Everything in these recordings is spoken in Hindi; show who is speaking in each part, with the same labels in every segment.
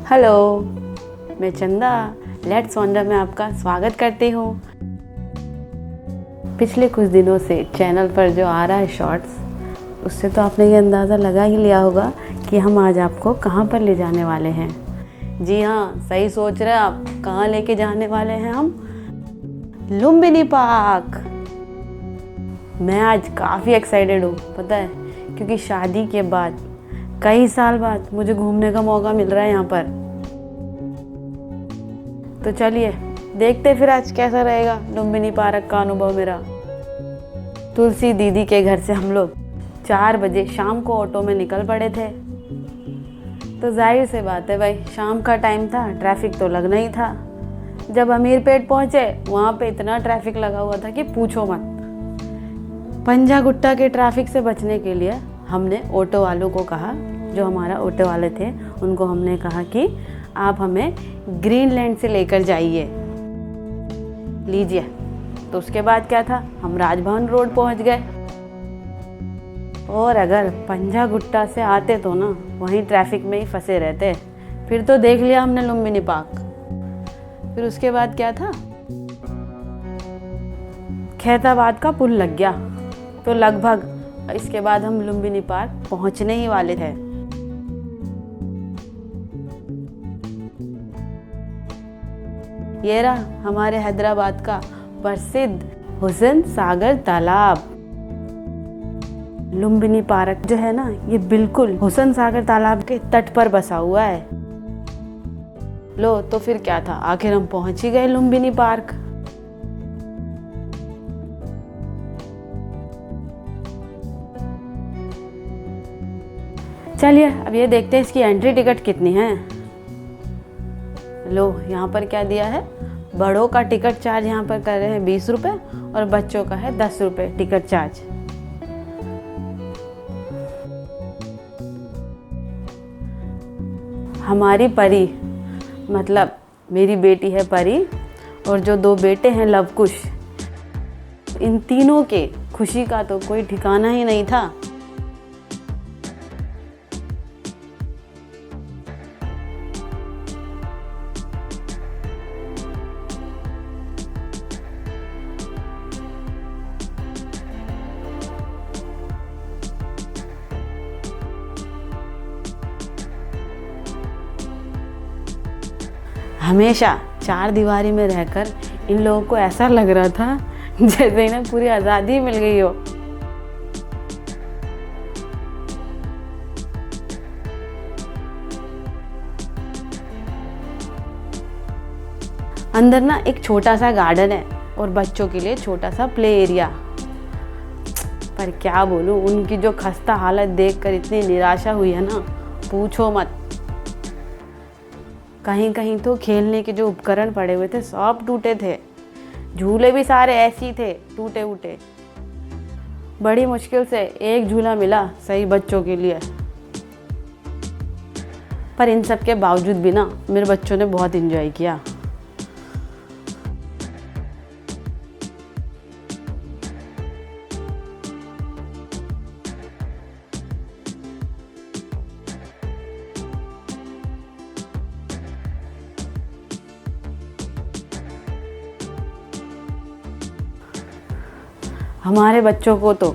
Speaker 1: हेलो, मैं चंदा लेट्स वंडर में आपका स्वागत करती हूँ। पिछले कुछ दिनों से चैनल पर जो आ रहा है शॉर्ट्स, उससे तो आपने ये अंदाज़ा लगा ही लिया होगा कि हम आज आपको कहाँ पर ले जाने वाले हैं। जी हाँ, सही सोच रहे हैं आप, कहाँ लेके जाने वाले हैं हम? लुम्बिनी पार्क। मैं आज काफ़ी एक्साइटेड हूँ, पता है, क्योंकि शादी के बाद कई साल बाद मुझे घूमने का मौका मिल रहा है यहाँ पर। तो चलिए देखते फिर आज कैसा रहेगा लुम्बिनी पार्क का अनुभव मेरा। तुलसी दीदी के घर से हम लोग 4 बजे शाम को ऑटो में निकल पड़े थे। तो जाहिर सी बात है भाई, शाम का टाइम था, ट्रैफिक तो लगना ही था। जब अमीरपेट पहुँचे वहाँ पे इतना ट्रैफिक लगा हुआ था कि पूछो मत। पंजा गुट्टा के ट्रैफिक से बचने के लिए हमने ऑटो वालों को कहा, जो हमारा ऑटो वाले थे उनको हमने कहा कि आप हमें ग्रीनलैंड से लेकर जाइए। लीजिए। तो उसके बाद क्या था, हम राजभवन रोड पहुंच गए। और अगर पंजा गुट्टा से आते तो ना वहीं ट्रैफिक में ही फंसे रहते। फिर तो देख लिया हमने लुम्बिनी पार्क। फिर उसके बाद क्या था, खैताबाद का पुल लग गया। तो लगभग इसके बाद हम लुम्बिनी पार्क पहुंचने ही वाले थे। ये रहा हमारे हैदराबाद का प्रसिद्ध हुसैन सागर तालाब। लुम्बिनी पार्क जो है ना, ये बिल्कुल हुसैन सागर तालाब के तट पर बसा हुआ है। लो तो फिर क्या था, आखिर हम पहुंच ही गए लुम्बिनी पार्क। चलिए अब ये देखते हैं इसकी एंट्री टिकट कितनी है। लो यहाँ पर क्या दिया है, बड़ों का टिकट चार्ज यहाँ पर कर रहे हैं 20 रुपये और बच्चों का है 10 रुपये टिकट चार्ज। हमारी परी, मतलब मेरी बेटी है परी और जो 2 बेटे हैं लवकुश, इन तीनों के खुशी का तो कोई ठिकाना ही नहीं था। हमेशा 4 दीवारी में रहकर इन लोगों को ऐसा लग रहा था जैसे इन्हें पूरी आज़ादी मिल गई हो। अंदर ना एक छोटा सा गार्डन है और बच्चों के लिए छोटा सा प्ले एरिया। पर क्या बोलूं, उनकी जो खस्ता हालत देखकर इतनी निराशा हुई है ना, पूछो मत। कहीं कहीं तो खेलने के जो उपकरण पड़े हुए थे सब टूटे थे, झूले भी सारे ऐसे ही थे टूटे उटे। बड़ी मुश्किल से एक झूला मिला सही बच्चों के लिए। पर इन सब के बावजूद भी ना मेरे बच्चों ने बहुत एंजॉय किया। हमारे बच्चों को तो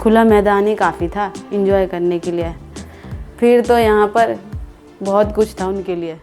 Speaker 1: खुला मैदान ही काफ़ी था एंजॉय करने के लिए। फिर तो यहाँ पर बहुत कुछ था उनके लिए।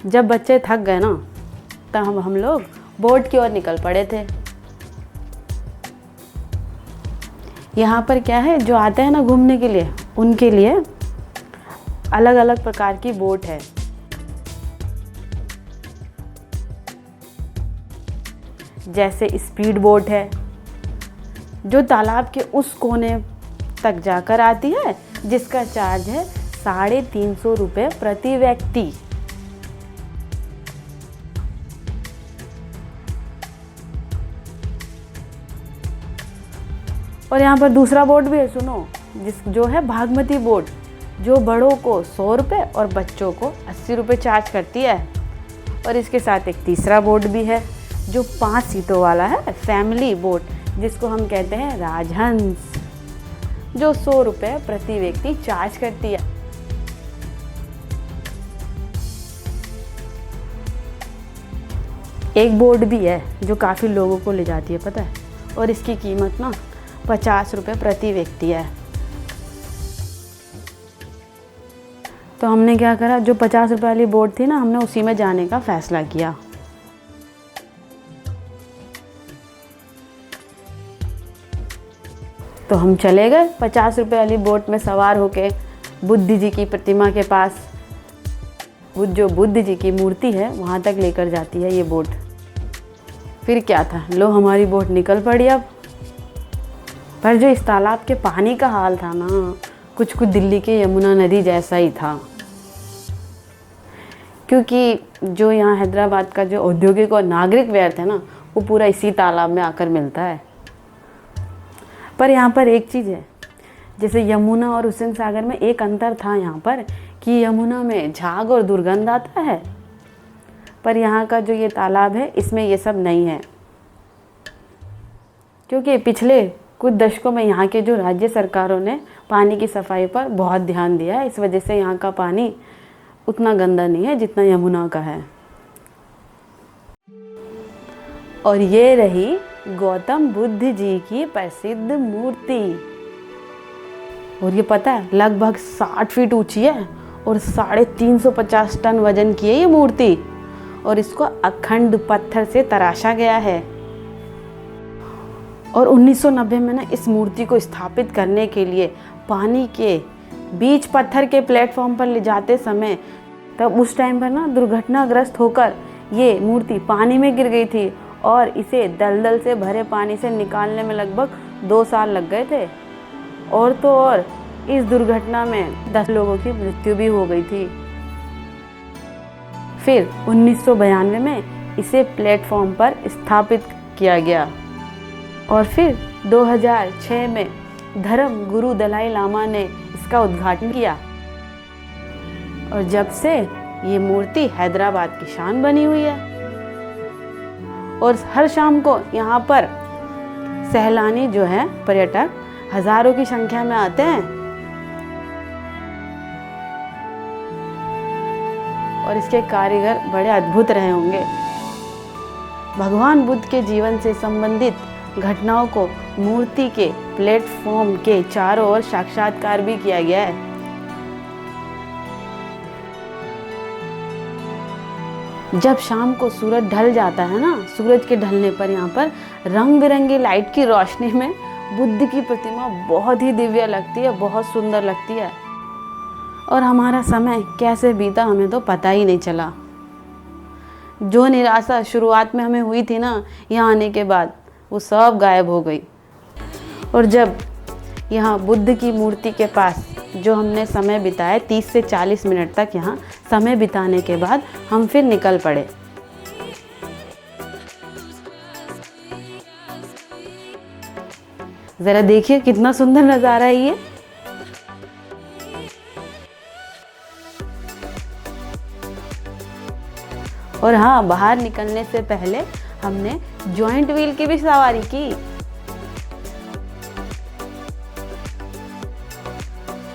Speaker 1: जब बच्चे थक गए ना, तब हम लोग बोट की ओर निकल पड़े थे। यहाँ पर क्या है, जो आते हैं ना घूमने के लिए, उनके लिए अलग अलग प्रकार की बोट है। जैसे स्पीड बोट है जो तालाब के उस कोने तक जाकर आती है, जिसका चार्ज है 350 रुपये प्रति व्यक्ति। और यहाँ पर दूसरा बोर्ड भी है, सुनो, जो है बागमती बोर्ड, जो बड़ों को 100 रुपये और बच्चों को 80 रुपये चार्ज करती है। और इसके साथ एक तीसरा बोर्ड भी है जो 5 सीटों वाला है, फैमिली बोर्ड, जिसको हम कहते हैं राजहंस, जो 100 रुपये प्रति व्यक्ति चार्ज करती है। एक बोर्ड भी है जो काफ़ी लोगों को ले जाती है, पता है, और इसकी कीमत ना 50 रुपये प्रति व्यक्ति है। तो हमने क्या करा, जो 50 रुपये वाली बोर्ड थी ना, हमने उसी में जाने का फैसला किया। तो हम चले गए 50 रुपये वाली बोट में सवार होके बुद्ध जी की प्रतिमा के पास। जो बुद्ध जी की मूर्ति है वहाँ तक लेकर जाती है ये बोट। फिर क्या था, लो हमारी बोट निकल पड़ी अब। पर जो इस तालाब के पानी का हाल था ना, कुछ दिल्ली के यमुना नदी जैसा ही था। क्योंकि जो यहाँ हैदराबाद का जो औद्योगिक और नागरिक व्यर्थ है ना, वो पूरा इसी तालाब में आकर मिलता है। पर यहाँ पर एक चीज़ है, जैसे यमुना और हुसैन सागर में एक अंतर था यहाँ पर, कि यमुना में झाग और दुर्गंध आता है, पर यहाँ का जो ये तालाब है इसमें ये सब नहीं है। क्योंकि पिछले कुछ दशकों में यहाँ के जो राज्य सरकारों ने पानी की सफाई पर बहुत ध्यान दिया है, इस वजह से यहाँ का पानी उतना गंदा नहीं है जितना यमुना का है। और ये रही गौतम बुद्ध जी की प्रसिद्ध मूर्ति। और ये पता है, लगभग 60 फीट ऊंची है और 350 टन वजन की है ये मूर्ति। और इसको अखंड पत्थर से तराशा गया है। और 1990 में ना इस मूर्ति को स्थापित करने के लिए पानी के बीच पत्थर के प्लेटफॉर्म पर ले जाते समय, तब उस टाइम पर ना दुर्घटनाग्रस्त होकर ये मूर्ति पानी में गिर गई थी और इसे दलदल से भरे पानी से निकालने में लगभग 2 साल लग गए थे। और तो और इस दुर्घटना में 10 लोगों की मृत्यु भी हो गई थी। फिर 1992 में इसे प्लेटफॉर्म पर स्थापित किया गया। और फिर 2006 में धर्म गुरु दलाई लामा ने इसका उद्घाटन किया। और जब से ये मूर्ति हैदराबाद की शान बनी हुई है। और हर शाम को यहाँ पर सैलानी जो है, पर्यटक, हजारों की संख्या में आते हैं। और इसके कारीगर बड़े अद्भुत रहे होंगे। भगवान बुद्ध के जीवन से संबंधित घटनाओं को मूर्ति के प्लेटफॉर्म के चारों ओर साक्षात्कार भी किया गया है। जब शाम को सूरज ढल जाता है ना, सूरज के ढलने पर यहाँ पर रंग बिरंगी लाइट की रोशनी में बुद्ध की प्रतिमा बहुत ही दिव्य लगती है, बहुत सुंदर लगती है। और हमारा समय कैसे बीता हमें तो पता ही नहीं चला। जो निराशा शुरुआत में हमें हुई थी ना यहाँ आने के बाद, वो सब गायब हो गई। और जब यहाँ बुद्ध की मूर्ति के पास जो हमने समय बिताया, 30 से 40 मिनट तक यहाँ समय बिताने के बाद हम फिर निकल पड़े। जरा देखिए कितना सुंदर नज़ारा है ये। और हाँ, बाहर निकलने से पहले हमने जॉइंट व्हील की भी सवारी की।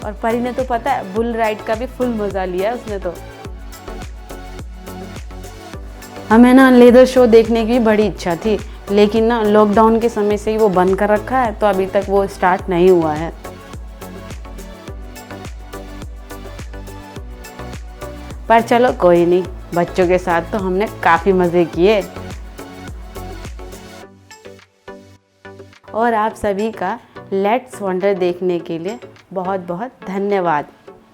Speaker 1: और परी ने तो पता है बुल राइड का भी फुल मजा लिया उसने तो। हमें ना लेदर शो देखने की बड़ी इच्छा थी, लेकिन ना लॉकडाउन के समय से ही वो बंद कर रखा है, तो अभी तक वो स्टार्ट नहीं हुआ है। पर चलो कोई नहीं, बच्चों के साथ तो हमने काफी मजे किए। और आप सभी का लेट्स वंडर देखने के लिए बहुत बहुत धन्यवाद।